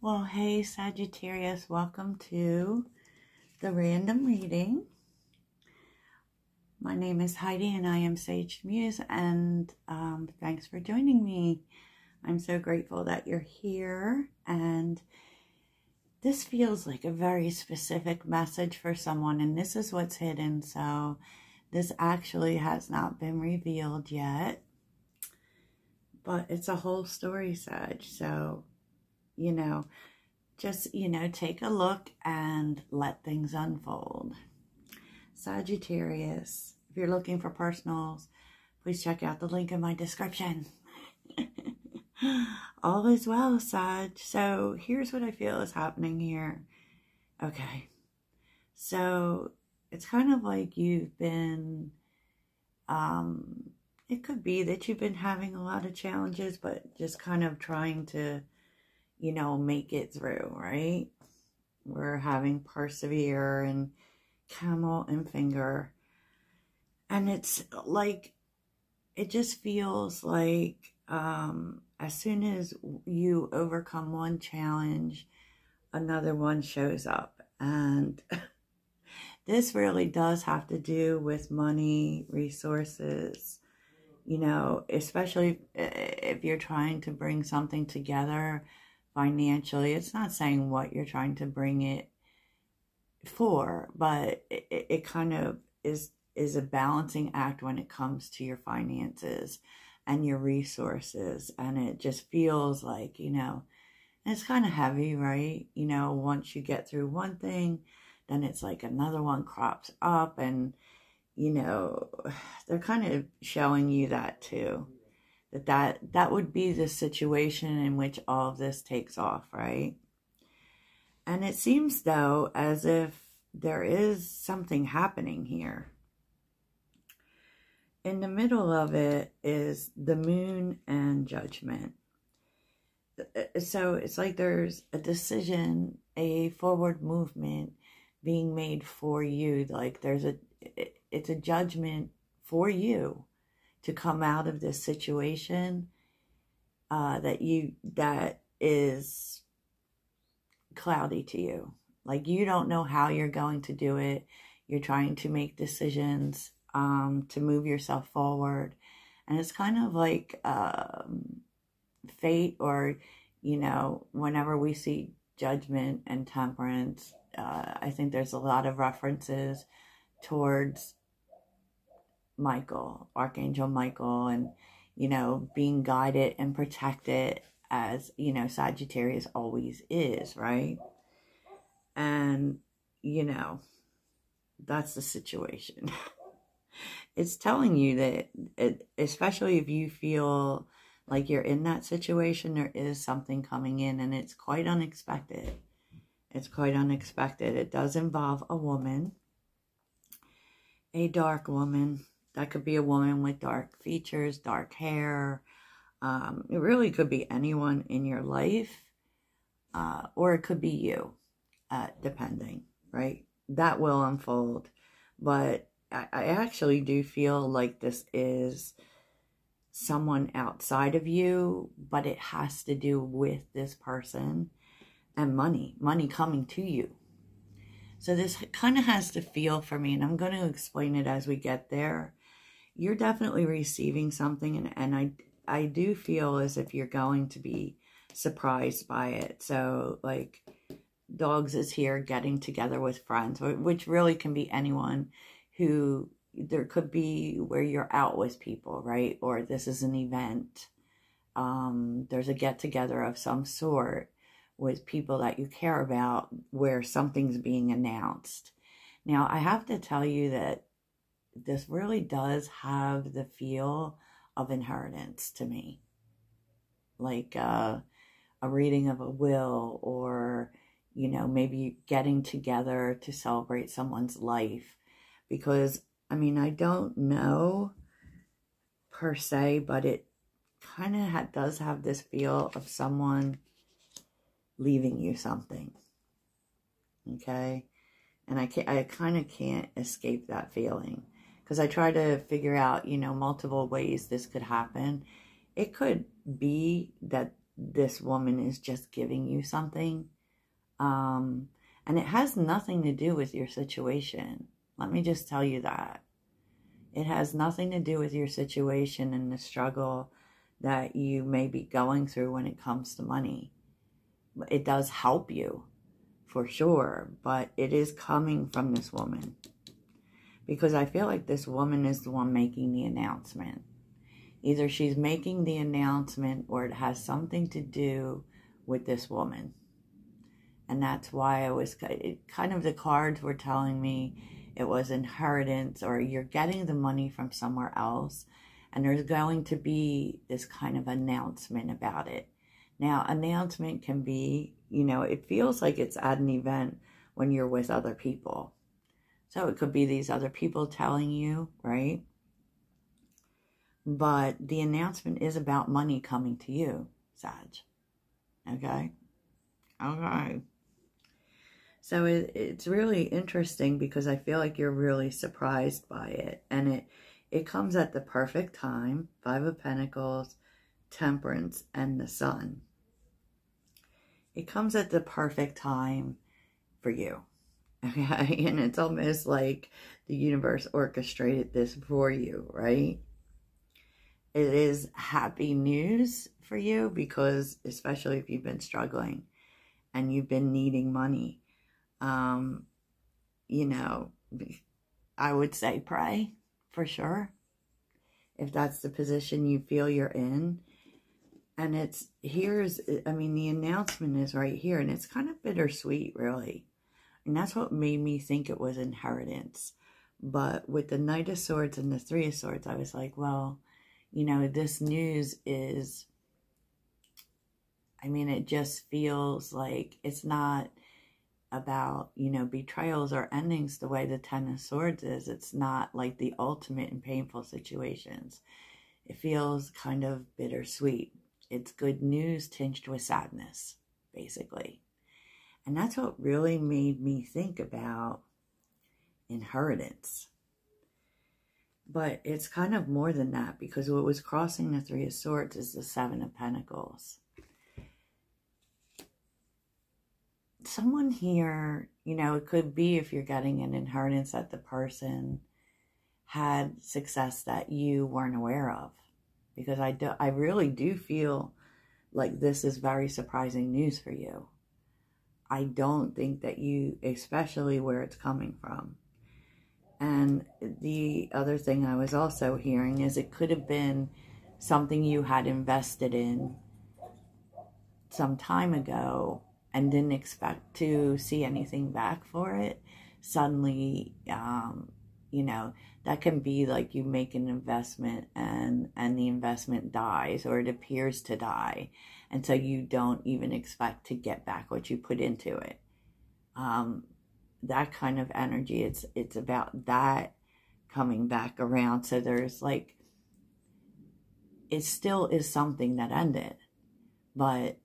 Well, hey Sagittarius, welcome to the random reading. My name is Heidi and I am Sage Muse, and thanks for joining me. I'm so grateful that you're here, and this feels like a very specific message for someone, and this is what's hidden, so this actually has not been revealed yet, but it's a whole story, Sag, so just, take a look and let things unfold. Sagittarius, if you're looking for personals, please check out the link in my description. All is well, Sag. So here's what I feel is happening here. Okay. So it's kind of like you've been, it could be that you've been having a lot of challenges, but just kind of trying to make it through, right? We're having persevere and camel and finger. And it's like, it just feels like as soon as you overcome one challenge, another one shows up. And this really does have to do with money, resources, especially if you're trying to bring something together financially. It's not saying what you're trying to bring it for, but it kind of is a balancing act when it comes to your finances and your resources. And it just feels like, it's kind of heavy, right? Once you get through one thing, then it's like another one crops up, and they're kind of showing you that too. That would be the situation in which all of this takes off, right? And it seems, though, as if there is something happening here. In the middle of it is the moon and judgment. So it's like there's a decision, a forward movement being made for you. Like it's a judgment for you to come out of this situation that is cloudy to you. Like you don't know how you're going to do it. You're trying to make decisions to move yourself forward. And it's kind of like fate, or, whenever we see judgment and temperance, I think there's a lot of references towards Michael, Archangel Michael, and, being guided and protected as, Sagittarius always is, right? And, that's the situation. It's telling you that, especially if you feel like you're in that situation, there is something coming in, and it's quite unexpected. It's quite unexpected. It does involve a woman, a dark woman. That could be a woman with dark features, dark hair. It really could be anyone in your life, or it could be you, depending, right? That will unfold. But I actually do feel like this is someone outside of you, but it has to do with this person and money coming to you. So this kind of has to feel for me, and I'm going to explain it as we get there. You're definitely receiving something, and I do feel as if you're going to be surprised by it. So, like, dogs is here getting together with friends, which really can be anyone who, there could be where you're out with people, right? Or this is an event. There's a get-together of some sort with people that you care about where something's being announced. Now, I have to tell you that this really does have the feel of inheritance to me. Like a reading of a will, or, maybe getting together to celebrate someone's life. Because, I don't know per se, but it kind of does have this feel of someone leaving you something. Okay? And I kind of can't escape that feeling. Because I try to figure out, multiple ways this could happen. It could be that this woman is just giving you something. And it has nothing to do with your situation. Let me just tell you that. It has nothing to do with your situation and the struggle that you may be going through when it comes to money. It does help you, for sure, but it is coming from this woman. Because I feel like this woman is the one making the announcement. Either she's making the announcement or it has something to do with this woman. And that's why I was kind of, the cards were telling me it was inheritance, or you're getting the money from somewhere else. And there's going to be this kind of announcement about it. Now, announcement can be, it feels like it's at an event when you're with other people. So it could be these other people telling you, right? But the announcement is about money coming to you, Sag. Okay? Okay. So it's really interesting because I feel like you're really surprised by it. And it comes at the perfect time. 5 of Pentacles, Temperance, and the Sun. It comes at the perfect time for you. Okay? And it's almost like the universe orchestrated this for you, right? It is happy news for you because, especially if you've been struggling and you've been needing money, I would say pray for sure. If that's the position you feel you're in. And the announcement is right here, and it's kind of bittersweet, really. And that's what made me think it was inheritance. But with the Knight of Swords and the 3 of Swords, I was like, well, this news is, it just feels like it's not about, betrayals or endings the way the 10 of Swords is. It's not like the ultimate in painful situations. It feels kind of bittersweet. It's good news tinged with sadness, basically. And that's what really made me think about inheritance. But it's kind of more than that, because what was crossing the 3 of Swords is the 7 of Pentacles. Someone here, it could be, if you're getting an inheritance, that the person had success that you weren't aware of. Because I really do feel like this is very surprising news for you. I don't think that you, especially where it's coming from. And the other thing I was also hearing is it could have been something you had invested in some time ago and didn't expect to see anything back for it. Suddenly, that can be like you make an investment and the investment dies, or it appears to die. And so you don't even expect to get back what you put into it. That kind of energy, it's about that coming back around. So there's like, it still is something that ended, but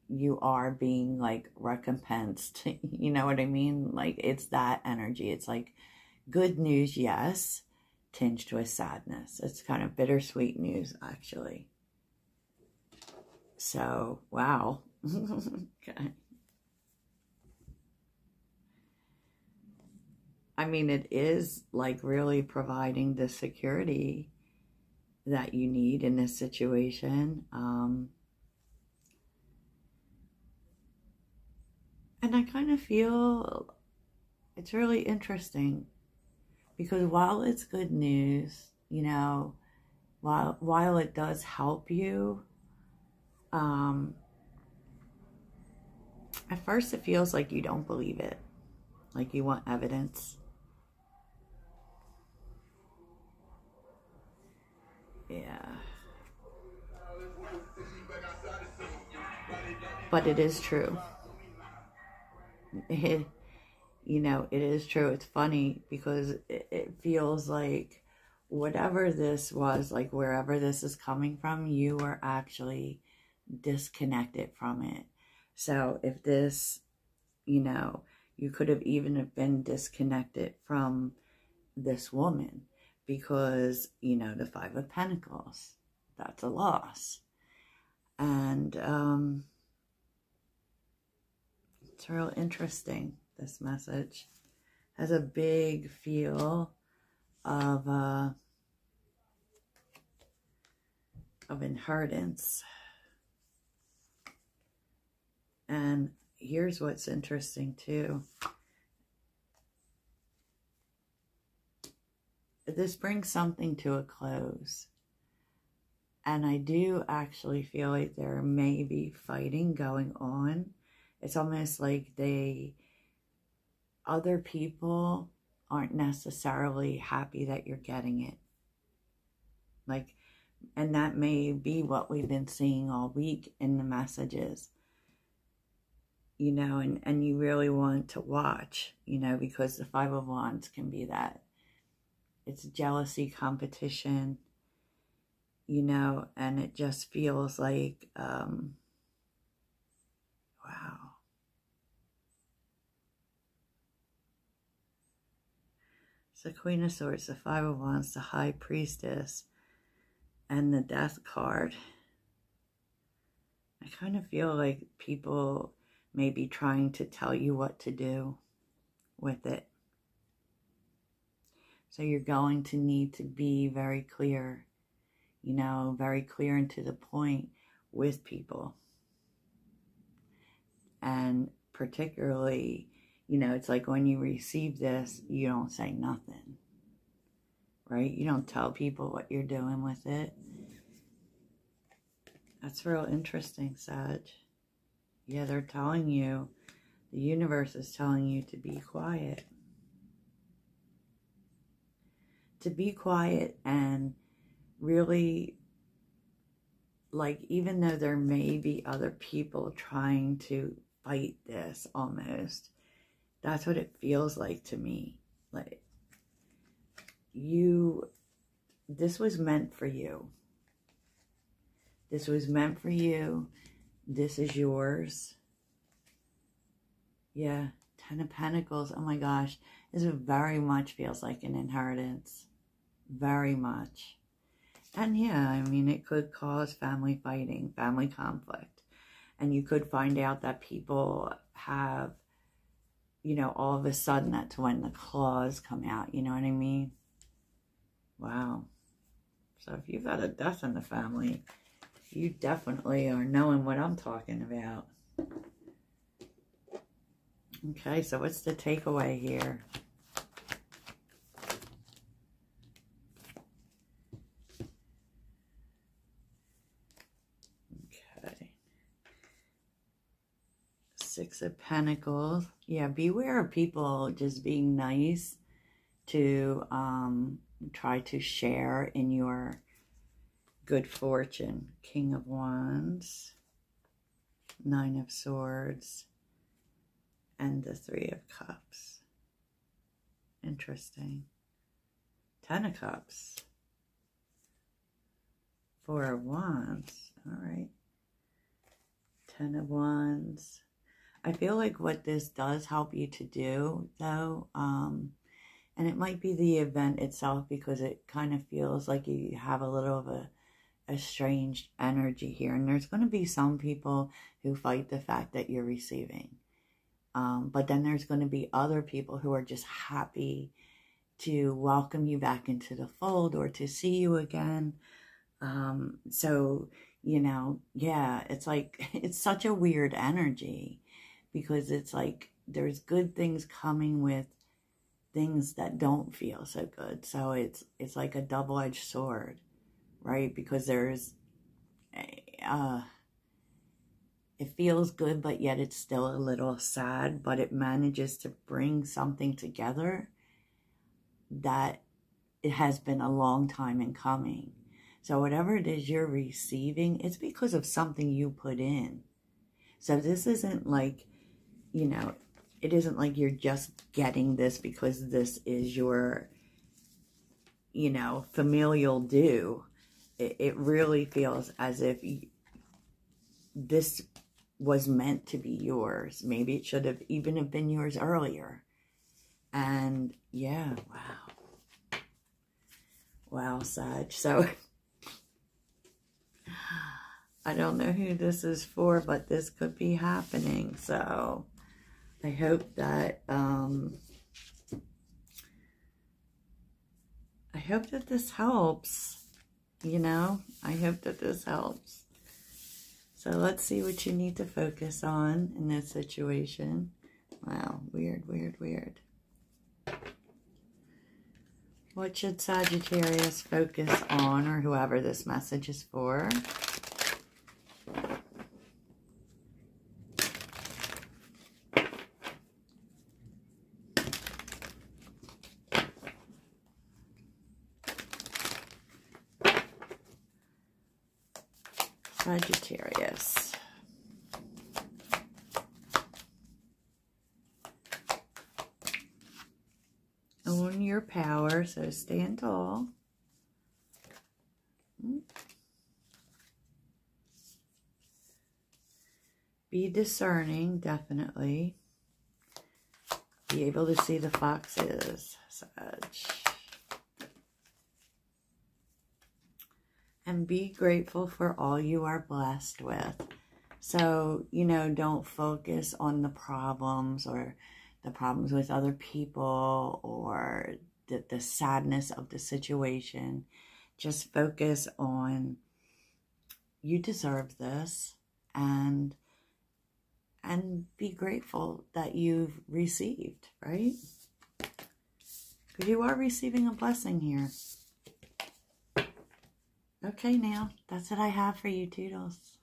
you are being like recompensed. You know what I mean? Like, it's that energy. It's like good news, yes, tinged with sadness. It's kind of bittersweet news, actually. So, wow. Okay. It is like really providing the security that you need in this situation. And I kind of feel it's really interesting because while it's good news, while it does help you, at first it feels like you don't believe it, like you want evidence. Yeah. But it is true. It is true. It's funny because it feels like whatever this was, like wherever this is coming from, you were actually disconnected from it. So if this, you could have even have been disconnected from this woman because, the 5 of Pentacles, that's a loss. And it's real interesting, this message. Has a big feel of inheritance. And here's what's interesting too. This brings something to a close. And I do actually feel like there may be fighting going on. It's almost like other people aren't necessarily happy that you're getting it. Like, and that may be what we've been seeing all week in the messages. You know, and you really want to watch, you know, because the Five of Wands can be that. It's jealousy, competition, you know, and it just feels like, wow. It's the Queen of Swords, the Five of Wands, the High Priestess, and the Death card. I kind of feel like people may be trying to tell you what to do with it. So you're going to need to be very clear, you know, very clear and to the point with people. And particularly, you know, it's like when you receive this, you don't say nothing, right? You don't tell people what you're doing with it. That's real interesting, Sag. Yeah, they're telling you, the universe is telling you to be quiet. To be quiet and really, like, even though there may be other people trying to fight this almost, that's what it feels like to me. Like, this was meant for you. This was meant for you. This is yours. Yeah, Ten of Pentacles. Oh my gosh. This very much feels like an inheritance. Very much. And yeah, I mean, it could cause family fighting, family conflict. And you could find out that people have, you know, all of a sudden that's when the claws come out. You know what I mean? Wow. So if you've got a death in the family, you definitely are knowing what I'm talking about. Okay, so what's the takeaway here? Okay. Six of Pentacles. Yeah, beware of people just being nice to try to share in your good fortune. King of Wands, Nine of Swords, and the Three of Cups. Interesting. Ten of Cups. Four of Wands. All right. Ten of Wands. I feel like what this does help you to do, though, and it might be the event itself, because it kind of feels like you have a little of a strange energy here. And there's going to be some people who fight the fact that you're receiving. But then there's going to be other people who are just happy to welcome you back into the fold or to see you again. So, you know, yeah, it's like, it's such a weird energy, because it's like there's good things coming with things that don't feel so good. So it's like a double-edged sword, right? Because there's, it feels good, but yet it's still a little sad, but it manages to bring something together that it has been a long time in coming. So whatever it is you're receiving, it's because of something you put in. So this isn't like, you know, it isn't like you're just getting this because this is your, you know, familial due. It really feels as if this was meant to be yours. Maybe it should have even have been yours earlier. And yeah, wow. Wow, Sag. So I don't know who this is for, but this could be happening. So I hope that this helps. You know, I hope that this helps. So let's see what you need to focus on in this situation. Wow, weird, weird, weird. What should Sagittarius focus on, or whoever this message is for? Sagittarius. Own your power, so stand tall. Be discerning, definitely. Be able to see the foxes, Sag. And be grateful for all you are blessed with. So, you know, don't focus on the problems or the problems with other people or the sadness of the situation. Just focus on, you deserve this, and be grateful that you've received, right? Because you are receiving a blessing here. Okay, now, that's what I have for you, Toodles.